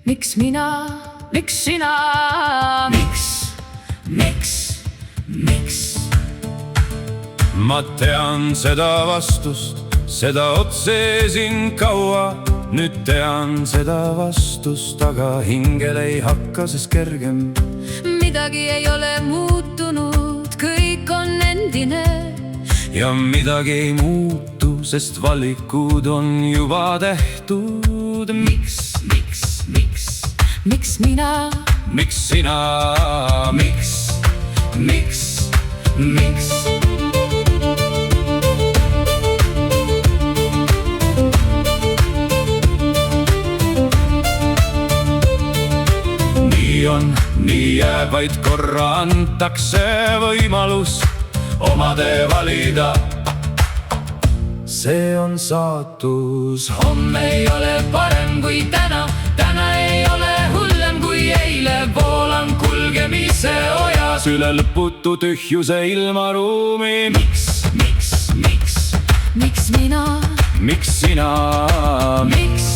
Miks mina, miks sina, miks? Ma tean seda vastust, seda otse siin kaua. Nüüd tean seda vastust, aga hingel ei hakka sest kergem. Midagi ei ole muutunud, kõik on endine. Ja midagi ei muutu, sest valikud on juba tehtud. Miks mina, miks sina, miks? Nii on, nii jääb, vaid korra antakse võimalus oma tee valida. See on saatus. Homme ei ole parem kui täna, täna ei ole hullem kui eile. Voolan kulgemise ojas üle lõputu tühjuse ilmaruumi. Miks mina, miks sina, miks